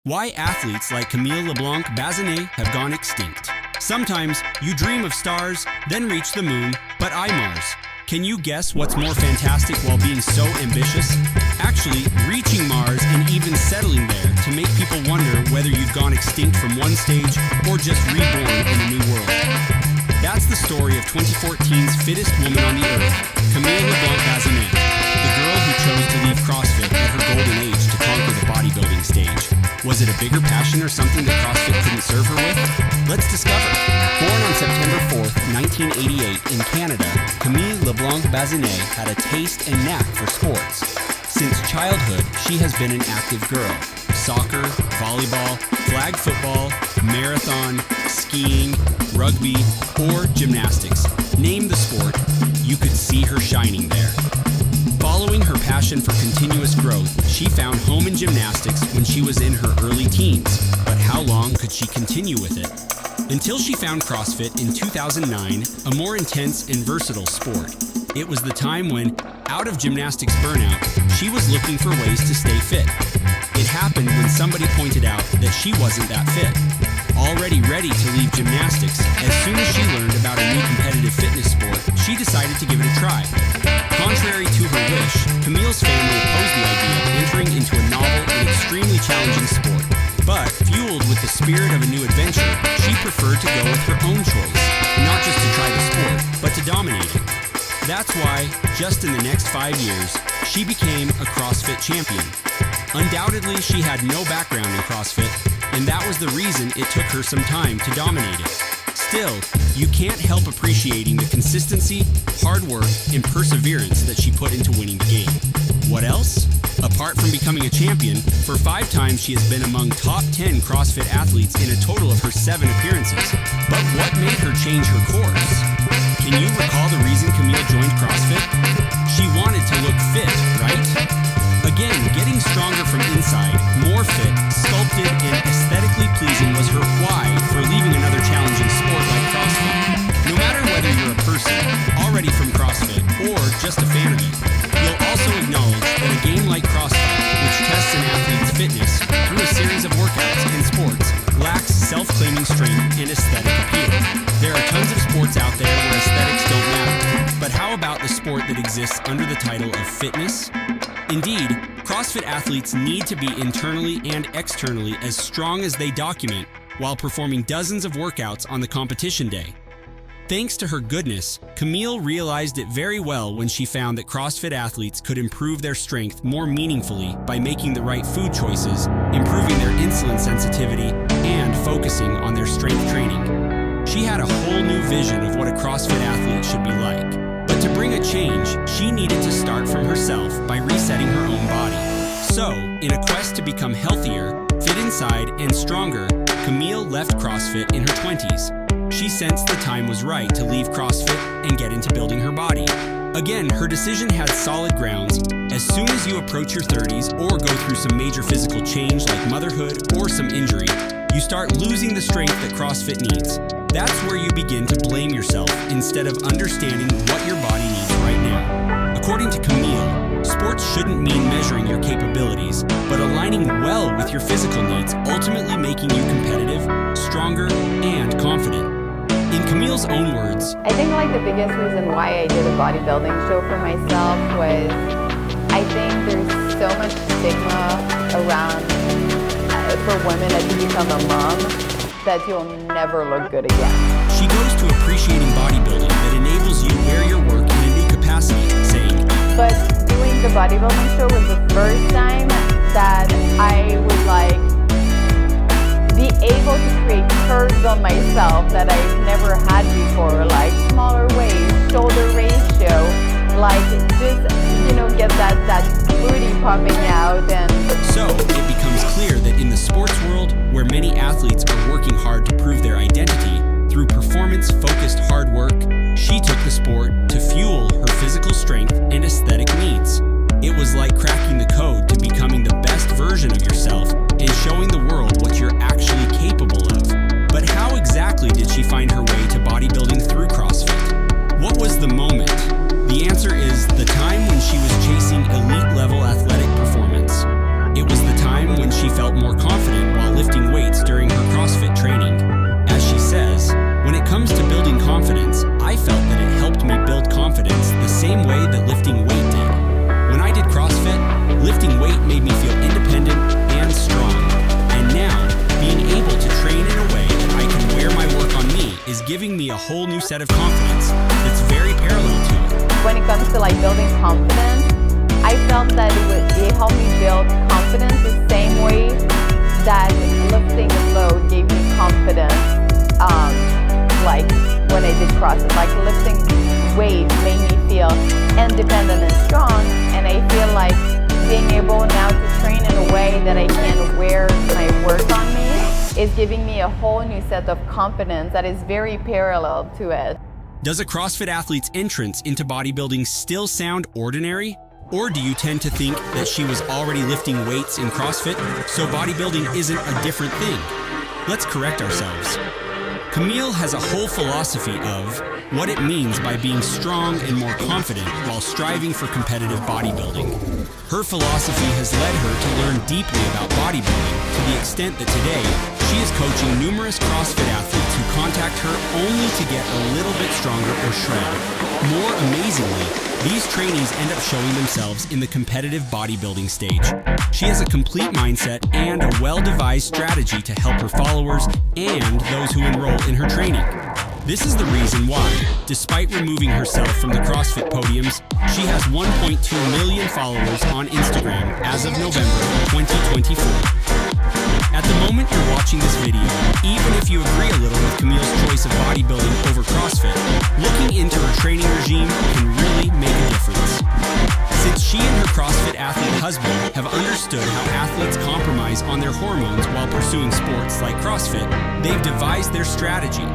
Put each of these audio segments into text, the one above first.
Why athletes like Camille Leblanc Bazinet have gone extinct. Sometimes you dream of stars, then reach the moon, but I Mars. Can you guess what's more fantastic while being so ambitious? Actually, reaching Mars and even settling there to make people wonder whether you've gone extinct from one stage or just reborn in a new world. That's the story of 2014's Fittest Woman on the Earth, Camille Leblanc Bazinet, the girl who chose to leave CrossFit at her golden age to conquer the bodybuilding stage. Was it a bigger passion or something that CrossFit couldn't serve her with? Let's discover. Born on September 4th, 1988 in Canada, Camille Leblanc Bazinet had a taste and knack for sports. Since childhood, she has been an active girl. Soccer, volleyball, flag football, marathon, skiing, rugby, or gymnastics. Name the sport, you could see her shining there. Following her passion for continuous growth, she found home in gymnastics when she was in her early teens. But how long could she continue with it? Until she found CrossFit in 2009, a more intense and versatile sport. It was the time when, out of gymnastics burnout, she was looking for ways to stay fit. It happened when somebody pointed out that she wasn't that fit. Already ready to leave gymnastics, as soon as she learned about a new competitive fitness sport, she decided to give it a try. Contrary to her wish, Camille's family opposed the idea of entering into a novel and extremely challenging sport. But, fueled with the spirit of a new adventure, she preferred to go with her own choice, not just to try the sport, but to dominate it. That's why, just in the next 5 years, she became a CrossFit champion. Undoubtedly, she had no background in CrossFit, and that was the reason it took her some time to dominate it. Still, you can't help appreciating the consistency, hard work, and perseverance that she put into winning the game. What else? Apart from becoming a champion, for 5 times she has been among top 10 CrossFit athletes in a total of her 7 appearances. But what made her change her course? Can you recall the reason Camille joined CrossFit? She wanted to look fit, right? Again, getting stronger from inside, more fit, sculpted, and aesthetically pleasing was her why for leaving another challenging sport like CrossFit. No matter whether you're a person already from CrossFit or just a fan of it, you'll also acknowledge that a game like CrossFit, which tests an athlete's fitness through a series of workouts and sports, lacks self-claiming strength and aesthetic appeal. There are tons of sports out there where aesthetics don't matter, but how about the sport that exists under the title of fitness? Indeed, CrossFit athletes need to be internally and externally as strong as they document while performing dozens of workouts on the competition day. Thanks to her goodness, Camille realized it very well when she found that CrossFit athletes could improve their strength more meaningfully by making the right food choices, improving their insulin sensitivity, and focusing on their strength training. She had a whole new vision of what a CrossFit athlete should be like. But to bring a change, she needed to start from herself by resetting her own body. So, in a quest to become healthier, fit inside, and stronger, Camille left CrossFit in her 20s. She sensed the time was right to leave CrossFit and get into building her body. Again, her decision had solid grounds. As soon as you approach your 30s or go through some major physical change like motherhood or some injury, you start losing the strength that CrossFit needs. That's where you begin to blame yourself instead of understanding what your body needs right now. According to Camille, sports shouldn't mean measuring your capabilities, but aligning well with your physical needs, ultimately making you competitive, stronger, and confident. In Camille's own words, I think the biggest reason why I did a bodybuilding show for myself was I think there's so much stigma around for women as you become a mom that you'll never look good again. She goes to appreciating bodybuilding that enables you to wear your work in a new capacity, saying, but doing the bodybuilding show was the first time that I would be able to create curves on myself that I've never had before, like smaller waist, shoulder ratio, just get that booty popping out. And so it becomes clear that in the sports world, where many athletes are working hard to prove their identity through performance-focused hard work, she took the sport to fuel her physical strength and aesthetic needs. It was like cracking the code to becoming the best version of yourself and showing the world what you're actually capable of. But how exactly did she find her way to bodybuilding through CrossFit? What was the moment? The answer is the time when she was chasing elite-level athletic performance. It was the time when she felt more confident a whole new set of confidence that's very parallel to it. When it comes to like building confidence, I felt that it helped me build confidence the same way that lifting a load gave me confidence. Like when I did CrossFit, like lifting weights made me feel independent and strong, and I feel like being able now to train in a way that I can wear my work on me is giving me a whole new set of confidence that is very parallel to it. Does a CrossFit athlete's entrance into bodybuilding still sound ordinary? Or do you tend to think that she was already lifting weights in CrossFit, so bodybuilding isn't a different thing? Let's correct ourselves. Camille has a whole philosophy of what it means by being strong and more confident while striving for competitive bodybuilding. Her philosophy has led her to learn deeply about bodybuilding to the extent that today she is coaching numerous CrossFit athletes who contact her only to get a little bit stronger or shred. More amazingly, these trainees end up showing themselves in the competitive bodybuilding stage. She has a complete mindset and a well-devised strategy to help her followers and those who enroll in her training. This is the reason why, despite removing herself from the CrossFit podiums, she has 1.2 million followers on Instagram as of November 2024. At the moment you're watching this video, even if you agree a little with Camille's choice of bodybuilding over CrossFit, looking into her training regime can really make a difference. Since she and her CrossFit athlete husband have understood how athletes compromise on their hormones while pursuing sports like CrossFit, they've devised their strategy.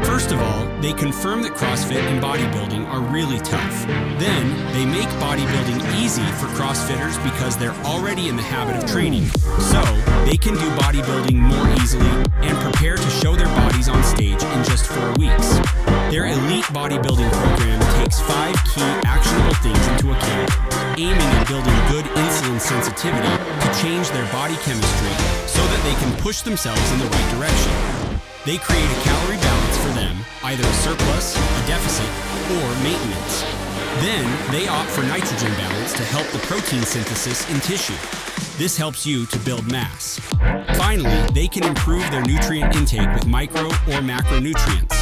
First of all, they confirm that CrossFit and bodybuilding are really tough. Then, they make bodybuilding easy for CrossFitters because they're already in the habit of training, so they can do bodybuilding more easily and prepare to show their bodies on stage in just 4 weeks. Their elite bodybuilding program takes 5 key actionable things into account, aiming at building good insulin sensitivity to change their body chemistry so that they can push themselves in the right direction. They create a calorie balance for them, either a surplus, a deficit, or maintenance. Then, they opt for nitrogen balance to help the protein synthesis in tissue. This helps you to build mass. Finally, they can improve their nutrient intake with micro or macronutrients.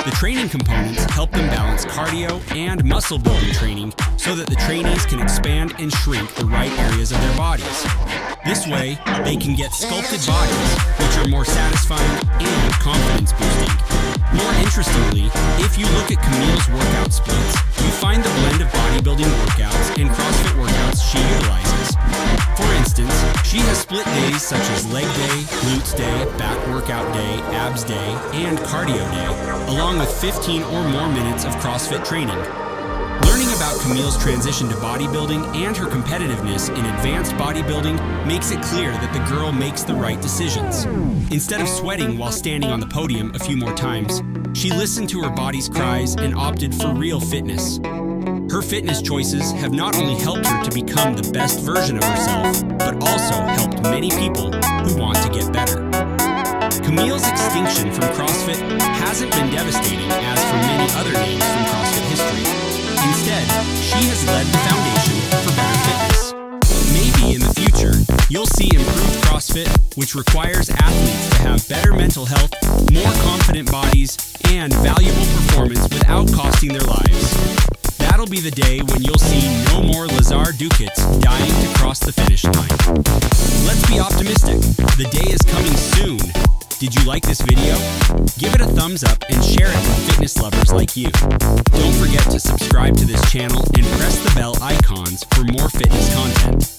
The training components help them balance cardio and muscle building training so that the trainees can expand and shrink the right areas of their bodies. This way, they can get sculpted bodies, which are more satisfying and confidence boosting. More interestingly, if you look at Camille's workout splits, you find the blend of bodybuilding workouts and CrossFit workouts she utilizes. For instance, she has split days such as leg day, glutes day, back workout day, abs day, and cardio day, along with 15 or more minutes of CrossFit training. Learning about Camille's transition to bodybuilding and her competitiveness in advanced bodybuilding makes it clear that the girl makes the right decisions. Instead of sweating while standing on the podium a few more times, she listened to her body's cries and opted for real fitness. Her fitness choices have not only helped her to become the best version of herself, but also helped many people who want to get better. Camille's extinction from CrossFit hasn't been devastating as for many other names from CrossFit history. Instead, she has led the foundation for better fitness. Maybe in the future, you'll see improved CrossFit, which requires athletes to have better mental health, more confident bodies, and valuable performance without costing their lives. That'll be the day when you'll see no more Lazar Ducats dying to cross the finish line. Let's be optimistic. The day is coming soon. Did you like this video? Give it a thumbs up and share it with fitness lovers like you. Don't forget to subscribe to this channel and press the bell icons for more fitness content.